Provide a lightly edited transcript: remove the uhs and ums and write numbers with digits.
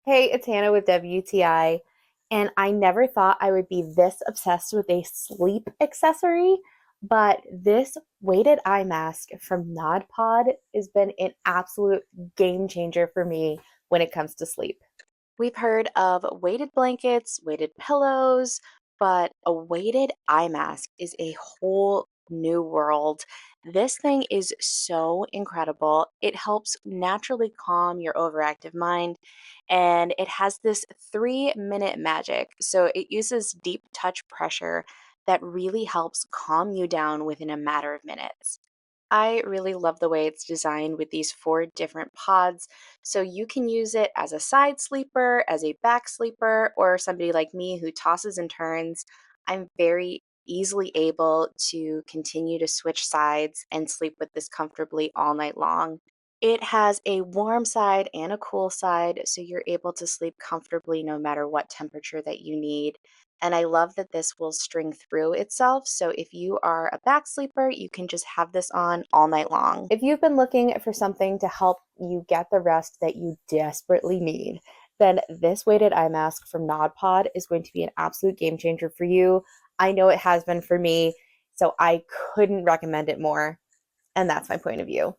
Hey, it's Hannah with WTI, and I never thought I would be this obsessed with a sleep accessory, but this weighted eye mask from Nodpod has been an absolute game changer for me when it comes to sleep. We've heard of weighted blankets, weighted pillows, but a weighted eye mask is a whole new world. This thing is so incredible. It helps naturally calm your overactive mind, and it has this 3-minute magic. So it uses deep touch pressure that really helps calm you down within a matter of minutes. I really love the way it's designed with these four different pods. So you can use it as a side sleeper, as a back sleeper, or somebody like me who tosses and turns. I'm very easily able to continue to switch sides and sleep with this comfortably all night long. It has a warm side and a cool side, so you're able to sleep comfortably no matter what temperature that you need. And I love that this will string through itself. So if you are a back sleeper, you can just have this on all night long. If you've been looking for something to help you get the rest that you desperately need, then this weighted eye mask from Nodpod is going to be an absolute game changer for you. I know it has been for me, so I couldn't recommend it more. And that's my point of view.